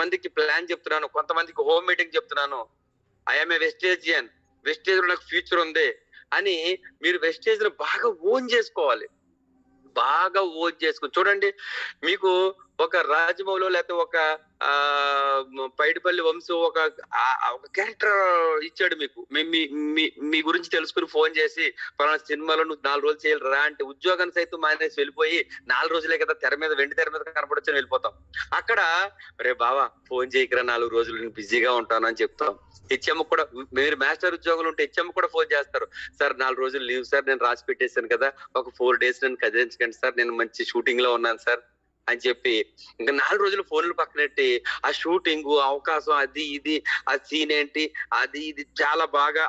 కొంతమందికి ప్లాన్ చెప్తున్నాను, కొంతమందికి హోమ్ మీటింగ్ చెప్తున్నాను. ఐఎమ్ ఏ వెస్టేజియన్, వెస్టేజ్ లో నాకు ఫ్యూచర్ ఉంది అని మీరు వెస్టేజ్ లో బాగా ఓన్ చేసుకోవాలి. బాగా ఓన్ చేసుకుని చూడండి, మీకు ఒక రాజమౌళిలో లేకపోతే ఒక పైడిపల్లి వంశీ ఒక క్యారెక్టర్ ఇచ్చాడు మీకు, మీ గురించి తెలుసుకుని ఫోన్ చేసి పలానా సినిమాలో నువ్వు 4 రోజులు చేయాలి అంటే ఉద్యోగాన్ని సైతం మానేసి వెళ్ళిపోయి 4 రోజులే కదా తెర మీద, వెండి తెర మీద కనపడొచ్చని వెళ్ళిపోతాం. అక్కడ రే బావా ఫోన్ చేయకరా 4 రోజులు నేను బిజీగా ఉంటాను అని చెప్తాం. హెచ్ఎం కూడా, మీరు మాస్టర్ ఉద్యోగులు ఉంటే హెచ్ఎం కూడా ఫోన్ చేస్తారు, సార్ 4 రోజులు లీవ్ సార్, నేను రాసి పెట్టేశాను కదా, ఒక 4 days నన్ను కదిలించకండి సార్, నేను మంచి షూటింగ్ లో ఉన్నాను సార్ అని చెప్పి ఇంకా 4 రోజులు ఫోన్లు పక్కనెట్టి ఆ షూటింగ్ అవకాశం అది ఇది ఆ సీన్ ఏంటి అది ఇది చాలా బాగా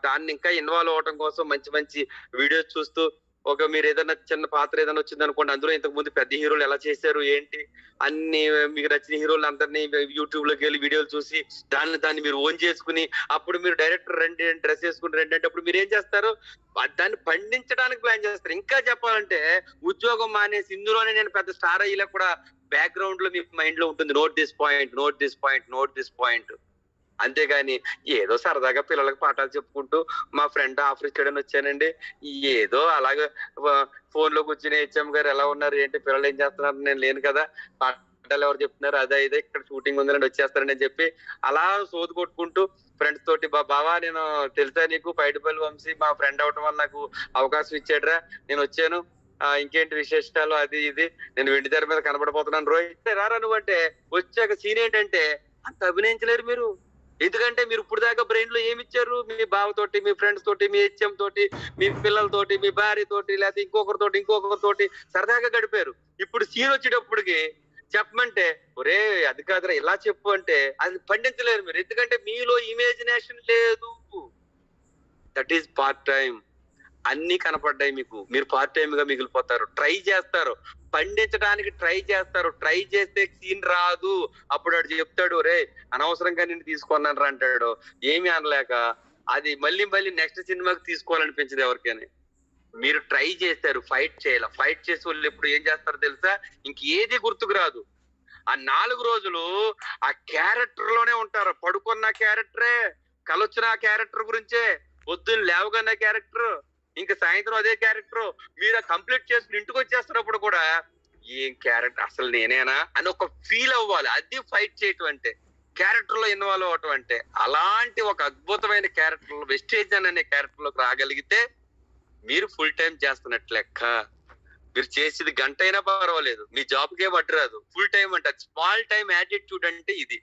దాన్ని ఇంకా ఇన్వాల్వ్ అవడం కోసం మంచి మంచి వీడియోస్ చూస్తూ, ఒక మీరు ఏదైనా చిన్న పాత్ర ఏదైనా వచ్చింది అనుకోండి, అందులో ఇంతకు ముందు పెద్ద హీరోలు ఎలా చేశారు ఏంటి అన్ని మీకు నచ్చిన హీరోలు అందరినీ యూట్యూబ్ లోకి వెళ్ళి వీడియోలు చూసి దాన్ని మీరు ఓన్ చేసుకుని అప్పుడు మీరు డైరెక్టర్ రండి డ్రెస్ వేసుకుని రండి అంటే అప్పుడు మీరు ఏం చేస్తారు, దాన్ని పండించడానికి ప్లాన్ చేస్తారు. ఇంకా చెప్పాలంటే ఉద్యోగం మానేసి ఇందులోనే నేను పెద్ద స్టార్ అయ్యేలా కూడా బ్యాక్గ్రౌండ్ లో మీ మైండ్ లో ఉంటుంది, note this point, note this point, note this point. అంతేగాని ఏదో సరదాగా పిల్లలకు పాఠాలు చెప్పుకుంటూ మా ఫ్రెండ్ ఆఫర్ ఇచ్చాడని వచ్చానండి, ఏదో అలాగే ఫోన్ లో కూర్చుని హెచ్ఎం గారు ఎలా ఉన్నారు ఏంటి పిల్లలు ఏం చేస్తున్నారు, నేను లేను కదా, పాఠాలు ఎవరు చెప్తున్నారు అదే ఇదే ఇక్కడ షూటింగ్ ఉందని వచ్చేస్తారని చెప్పి అలా సోది కొట్టుకుంటూ ఫ్రెండ్స్ తోటి బావా నేను తెలుసా నీకు పైడిపల్లి వంశీ మా ఫ్రెండ్ అవటం వల్ల నాకు అవకాశం ఇచ్చాడురా, నేను వచ్చాను, ఇంకేంటి విశేషాలు అది ఇది, నేను వెండి తెర మీద కనబడిపోతున్నాను రోహిత్ రారా నువ్వు అంటే వచ్చాక సీన్ ఏంటంటే అంత అభినయించలేరు మీరు. ఎందుకంటే మీరు ఇప్పుడు దాకా బ్రెయిన్ లో ఏమి ఇచ్చారు, మీ బావతోటి, మీ ఫ్రెండ్స్ తోటి, మీ హెచ్ఎం తోటి, మీ పిల్లలతోటి, మీ భార్య తోటి, లేకపోతే ఇంకొకరితోటి సరదాగా గడిపారు. ఇప్పుడు సీన్ వచ్చేటప్పటికి చెప్పమంటే ఒరే అది కాదురా ఇలా చెప్పు అంటే అది పండించలేరు మీరు, ఎందుకంటే మీలో ఇమేజినేషన్ లేదు. That is part time. అన్ని కనపడ్డాయి మీకు, మీరు పార్ట్ టైం గా మిగిలిపోతారు. ట్రై చేస్తారు, పండించడానికి ట్రై చేస్తారు, ట్రై చేస్తే సీన్ రాదు. అప్పుడు వాడు చెప్తాడు రే అనవసరంగా నిన్ను తీసుకున్నాను రా అంటాడు. ఏమి అనలేక అది మళ్ళీ నెక్స్ట్ సినిమాకి తీసుకోవాలనిపించదు ఎవరికైనా. మీరు ట్రై చేస్తారు, ఫైట్ చేయాలి. ఫైట్ చేసే వాళ్ళు ఎప్పుడు ఏం చేస్తారో తెలుసా, ఇంకేది గుర్తుకు రాదు. ఆ 4 రోజులు ఆ క్యారెక్టర్ లోనే ఉంటారు. పడుకున్న క్యారెక్టరే, కలొచ్చిన క్యారెక్టర్ గురించే, పొద్దున్న లేవగన్న క్యారెక్టర్, ఇంకా సాయంత్రం అదే క్యారెక్టర్. మీరు కంప్లీట్ చేసుకుని ఇంటికి వచ్చేస్తున్నప్పుడు కూడా ఏం క్యారెక్టర్ అసలు నేనేనా అని ఒక ఫీల్ అవ్వాలి. అది ఫైట్ చేయటం అంటే, క్యారెక్టర్ లో ఇన్వాల్వ్ అవటం అంటే. అలాంటి ఒక అద్భుతమైన క్యారెక్టర్ లో వెస్టేజ్ అనే క్యారెక్టర్ లోకి రాగలిగితే మీరు ఫుల్ టైం చేస్తున్నట్టు లెక్క. మీరు చేసేది గంట అయినా పర్వాలేదు, మీ జాబ్ కే పట్టరాదు. ఫుల్ టైం అంటే స్మాల్ టైం యాటిట్యూడ్ అంటే ఇది.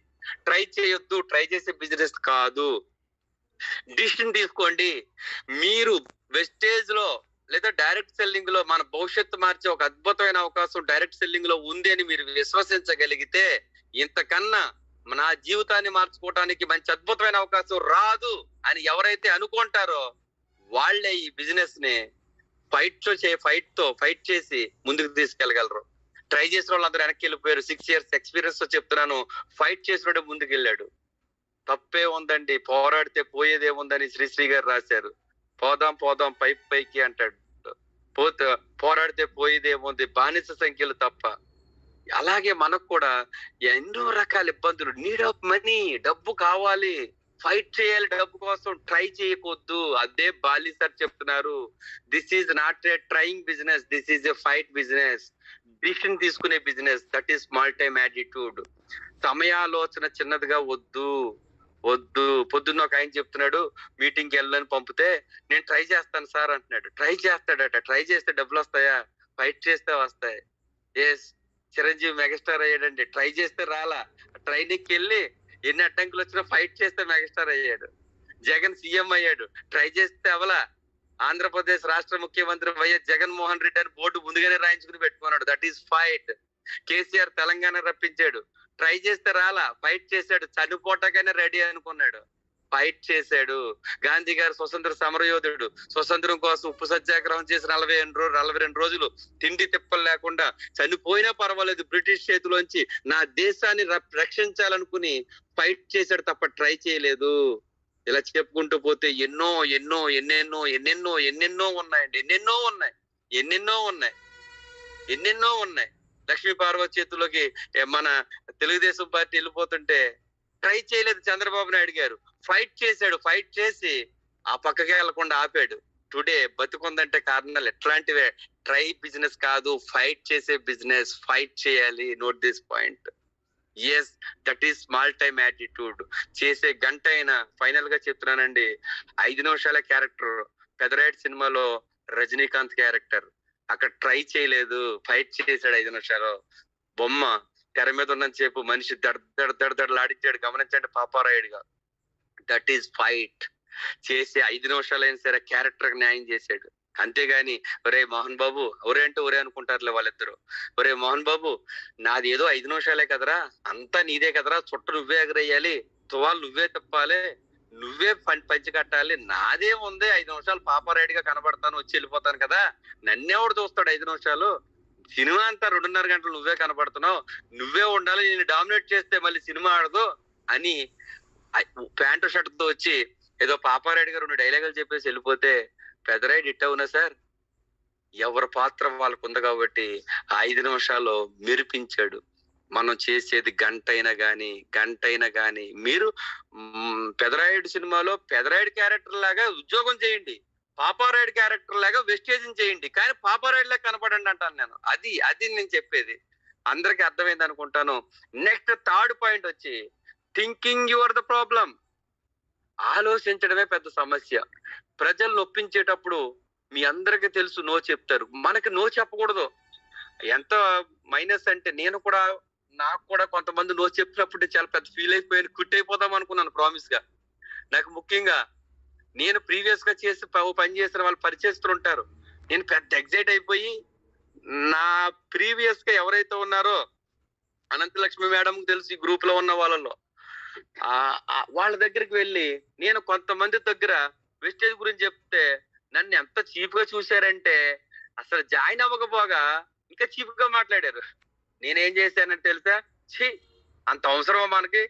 ట్రై చేయొద్దు, ట్రై చేసే బిజినెస్ కాదు. డిసిషన్ తీసుకోండి. మీరు వెస్టేజ్ లో లేదా డైరెక్ట్ సెల్లింగ్ లో మన భవిష్యత్తు మార్చే ఒక అద్భుతమైన అవకాశం డైరెక్ట్ సెల్లింగ్ లో ఉంది అని మీరు విశ్వసించగలిగితే ఇంతకన్నా నా జీవితాన్ని మార్చుకోవడానికి మంచి అద్భుతమైన అవకాశం రాదు అని ఎవరైతే అనుకుంటారో వాళ్ళే ఈ బిజినెస్ ని ఫైట్ చేసి ముందుకు తీసుకెళ్ళగలరు. ట్రై చేసిన వాళ్ళందరూ వెనక్కి వెళ్ళిపోయారు. 6 years ఎక్స్పీరియన్స్ తో చెప్తున్నాను, ఫైట్ చేసినోడే ముందుకు వెళ్ళాడు. తప్పే ఉందండి, పోరాడితే పోయేదేముందని శ్రీశ్రీ గారు రాశారు. పోదాం పైకి అంటాడు, పోరాడితే పోయేదేముంది, బానిస సంఖ్యలు తప్ప. అలాగే మనకు కూడా ఎన్నో రకాల ఇబ్బందులు, నీడ్ ఆఫ్ మనీ, డబ్బు కావాలి, ఫైట్ చేయాలి డబ్బు కోసం, ట్రై చేయకూడదు. అదే బాలి సార్ చెప్తున్నారు, this is not a trying business, this is a fight business. Decision తీసుకునే business, that is small time attitude. సమయాలోచన చిన్నదిగా వద్దు. పొద్దున్న ఒక ఆయన చెప్తున్నాడు, మీటింగ్ కి వెళ్ళని పంపితే నేను ట్రై చేస్తాను సార్ అంటున్నాడు. ట్రై చేస్తాడట. ట్రై చేస్తే డబ్బులు వస్తాయా? ఫైట్ చేస్తే వస్తాయి. ఎస్, చిరంజీవి మెగాస్టార్ అయ్యాడండి, ట్రై చేస్తే రాలా. ట్రైనింగ్కి వెళ్ళి ఎన్ని అడ్డంకులు వచ్చినా ఫైట్ చేస్తే మెగాస్టార్ అయ్యాడు. జగన్ సీఎం అయ్యాడు, ట్రై చేస్తే అవలా. ఆంధ్రప్రదేశ్ రాష్ట్ర ముఖ్యమంత్రి వైఎస్ జగన్మోహన్ రెడ్డి అని బోర్డు ముందుగానే రాయించుకుని పెట్టుకున్నాడు. That is fight. KCR Telangana రప్పించాడు, ట్రై చేస్తే రాలా, ఫైట్ చేశాడు. చనిపోటాకైనా రెడీ అనుకున్నాడు, ఫైట్ చేశాడు. గాంధీ గారు స్వతంత్ర సమరయోధుడు, స్వతంత్రం కోసం ఉప్పు సత్యాగ్రహం చేసి 42 రోజులు తిండి తిప్పలు లేకుండా చనిపోయినా పర్వాలేదు బ్రిటిష్ చేతిలోంచి నా దేశాన్ని రక్షించాలనుకుని ఫైట్ చేశాడు తప్ప ట్రై చేయలేదు. ఇలా చెప్పుకుంటూ పోతే ఎన్నెన్నో ఉన్నాయండి. ఎన్నెన్నో ఉన్నాయి. లక్ష్మీ పార్వతి చేతుల్లోకి మన తెలుగుదేశం పార్టీ వెళ్ళిపోతుంటే ట్రై చేయలేదు చంద్రబాబు నాయుడు గారు. ఫైట్ చేశాడు. ఫైట్ చేసి ఆ పక్కకి వెళ్లకుండా ఆపాడు. టుడే బతుకుందంటే కారణాలు ఎట్లాంటివే. ట్రై బిజినెస్ కాదు, ఫైట్ చేసే బిజినెస్. ఫైట్ చేయాలి. Note this point. Yes, that is small time attitude. చేసే గంట అయినా ఫైనల్ గా చెప్తున్నానండి, 5 నిమిషాల క్యారెక్టర్ పెదరాయుడు సినిమాలో రజనీకాంత్ క్యారెక్టర్. అక్కడ ట్రై చేయలేదు, ఫైట్ చేశాడు 5 నిమిషాలు. బొమ్మ తెర మీద ఉన్నంత సేపు మనిషి దడలాడించాడు. గమనించండి పాపారాయుడుగా. That is fight. చేసి 5 నిమిషాలైనా సరే క్యారెక్టర్ న్యాయం చేశాడు. అంతేగాని ఒరే మోహన్ బాబు, ఒరే అంటే ఒరే అనుకుంటారులే వాళ్ళిద్దరు. ఒరే మోహన్ బాబు, నాది ఏదో 5 నిమిషాలే కదరా, అంతా నీదే కదరా, చుట్ట నువ్వే ఎగరేయాలి, తువాలు నువ్వే తిప్పాలి, నువ్వే పంచి కట్టాలి, నాదేముంది 5 నిమిషాలు పాపారాయుడుగా కనబడతాను, వచ్చి వెళ్ళిపోతాను కదా, నన్నెవడు చూస్తాడు 5 నిమిషాలు, సినిమా అంతా 2.5 గంటలు నువ్వే కనబడుతున్నావు, నువ్వే ఉండాలి, నేను డామినేట్ చేస్తే మళ్ళీ సినిమా ఆడదు అని ప్యాంటు షర్ట్ తో వచ్చి ఏదో పాపారాయుడు గారు 2 డైలాగులు చెప్పేసి వెళ్ళిపోతే, పెదరాయుడు హిట్ అవునా సార్? ఎవరి పాత్ర వాళ్ళకు ఉంది కాబట్టి 5 నిమిషాలు మెరిపించాడు. మనం చేసేది గంట అయినా గాని మీరు పెదరాయుడు సినిమాలో పెదరాయుడు క్యారెక్టర్ లాగా ఉద్యోగం చేయండి, పాపారాయుడు క్యారెక్టర్ లాగా వెస్టేజింగ్ చేయండి, కానీ పాపారాయుడు లాగా కనపడండి అంటాను నేను. అది నేను చెప్పేది. అందరికి అర్థమైంది అనుకుంటాను. నెక్స్ట్ థర్డ్ పాయింట్ వచ్చి థింకింగ్ యువర్ ద ప్రాబ్లం. ఆలోచించడమే పెద్ద సమస్య. ప్రజలు ఒప్పించేటప్పుడు మీ అందరికి తెలుసు నో చెప్తారు, మనకి నో చెప్పకూడదు. ఎంత మైనస్ అంటే నాకు కూడా కొంతమంది నో చెప్పినప్పుడు చాలా పెద్ద ఫీల్ అయిపోయాను, క్విట్ అయిపోదాం అనుకున్నాను ప్రామిస్ గా. నాకు ముఖ్యంగా నేను ప్రీవియస్ గా చేసి పని చేసిన వాళ్ళు పరిచయస్తులు ఉంటారు. నేను పెద్ద ఎగ్జైట్ అయిపోయి నా ప్రీవియస్ గా ఎవరైతే ఉన్నారో అనంతలక్ష్మి మేడం తెలుసు, ఈ గ్రూప్ లో ఉన్న వాళ్ళలో వాళ్ళ దగ్గరికి వెళ్ళి నేను కొంతమంది దగ్గర వెస్టేజ్ గురించి చెప్తే నన్ను ఎంత చీప్ గా చూశారంటే అసలు జాయిన్ అవ్వకపోగా ఇంకా చీప్ గా మాట్లాడారు. నేనేం చేశానంటే తెలుసా, ఛీ అంత అవసరమా మనకి,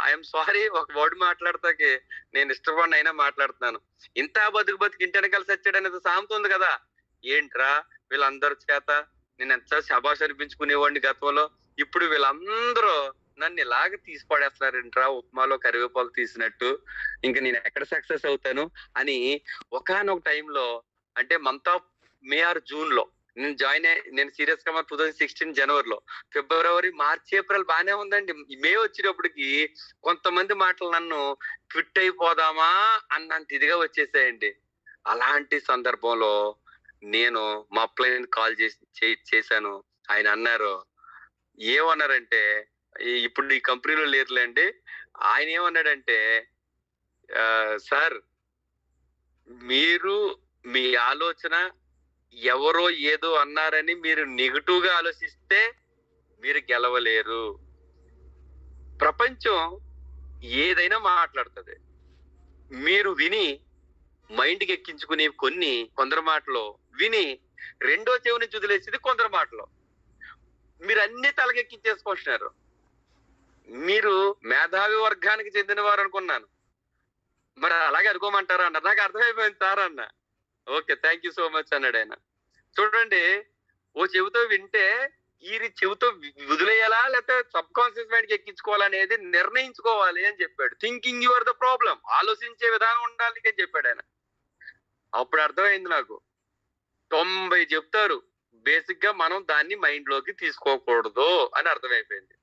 ఐఎమ్ సారీ, ఒక వర్డ్ మాట్లాడతాకి నేను ఇష్టపడిన అయినా మాట్లాడుతున్నాను. ఇంత బతుకు ఇంటి వెనకాల సచ్చాడు అనేది సామెత ఉంది కదా. ఏంట్రా వీళ్ళందరి చేత నేను ఎంత శబాష్ అనిపించుకునేవాడిని గతంలో, ఇప్పుడు వీళ్ళందరూ నన్ను ఇలాగ తీసి పడేస్తున్నారంట్రా ఉప్మాలో కరివేపాకు తీసినట్టు, ఇంకా నేను ఎక్కడ సక్సెస్ అవుతాను అని ఒకానొక టైంలో, అంటే month of May are June లో నేను సీరియస్ గా 2016 జనవరిలో, ఫిబ్రవరి, మార్చి, ఏప్రిల్ బాగానే ఉందండి. మే వచ్చేటప్పటికి కొంతమంది మాటలు నన్ను క్విట్ అయిపోదామా అన్నంత ఇదిగా వచ్చేసాయండి. అలాంటి సందర్భంలో నేను మా అప్లైన్ కాల్ చేశాను. ఆయన అన్నారు, ఏమన్నారంటే, ఇప్పుడు ఈ కంపెనీలో లేరులేండి, ఆయన ఏమన్నాడంటే, సార్ మీరు మీ ఆలోచన ఎవరో ఏదో అన్నారని మీరు నెగిటివ్ గా ఆలోచిస్తే మీరు గెలవలేరు. ప్రపంచం ఏదైనా మాట్లాడుతుంది, మీరు విని మైండ్కి ఎక్కించుకునే కొందరు మాటలు విని రెండో చెవి నుంచి వదిలేసేది కొందరు మాటలు. మీరు అన్ని తలకెక్కించేసుకుంటున్నారు. మీరు మేధావి వర్గానికి చెందిన వారు అనుకున్నాను, మరి అలాగే అనుకోమంటారా అన్న. నాకు అర్థమైపోయింది సార్ అన్న. Okay, thank you so much అన్నాడు ఆయన. చూడండి, ఓ చెవితో వింటే ఈ చెవితో వదిలేయాలా లేకపోతే సబ్ కాన్షియస్ మైండ్ కి ఎక్కించుకోవాలనేది నిర్ణయించుకోవాలి అని చెప్పాడు. Thinking your the problem. ఆలోచించే విధానం ఉండాలి అని చెప్పాడు ఆయన. అప్పుడు అర్థమైంది నాకు, 90 చెప్తారు, బేసిక్ గా మనం దాన్ని మైండ్ లోకి తీసుకోకూడదు అని అర్థమైపోయింది.